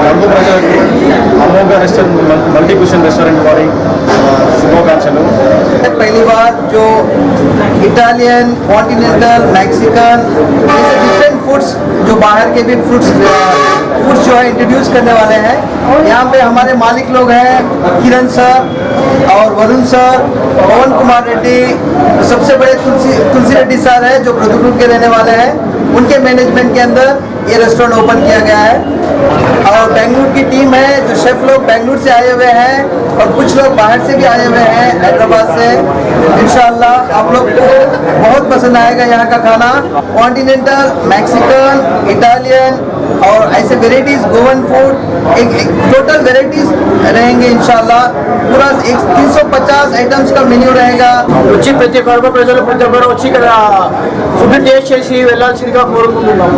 నందు ప్రజలకు Amogha restaurant multi question రెస్టారెंट वाली शुभकामनाएं। पहली बार जो इटालियन, कॉन्टिनेंटल, मैक्सिकन जैसे डिफरेंट फूड्स जो बाहर के भी फूड्स जो है इंट्रोड्यूस करने वाले हैं। यहाँ पे हमारे मालिक लोग हैं किरण सर और वरुण सर, पवन कुमार रेड्डी, सबसे बड़े तुलसी रेड्डी सर है जो प्रदुपुर के रहने वाले हैं। उनके मैनेजमेंट के अंदर ये रेस्टोरेंट ओपन किया गया है। और बेंगलुरु की टीम है जो शेफ लोग बेंगलुरु से आए हुए हैं और कुछ लोग बाहर से भी आए हुए हैं, हैदराबाद से। इंशाल्लाह आप लोग को बहुत पसंद आएगा यहाँ का खाना। कॉन्टिनेंटल, मैक्सिकन, इटालियन और ऐसे वेराइटीज गोवन फूड एक टोटल वेराइटीज रहेंगे इंशाल्लाह। पूरा 350 आइटम्स का मेन्यू रहेगा। వచ్చి ప్రతి ఒక్క ప్రజలు ప్రతి ఒక్కరు వచ్చి ఇక్కడ ఫుడ్ టేస్ట్ చేసి వెళ్ళాల్సిందిగా కోరుకుంటున్నాం।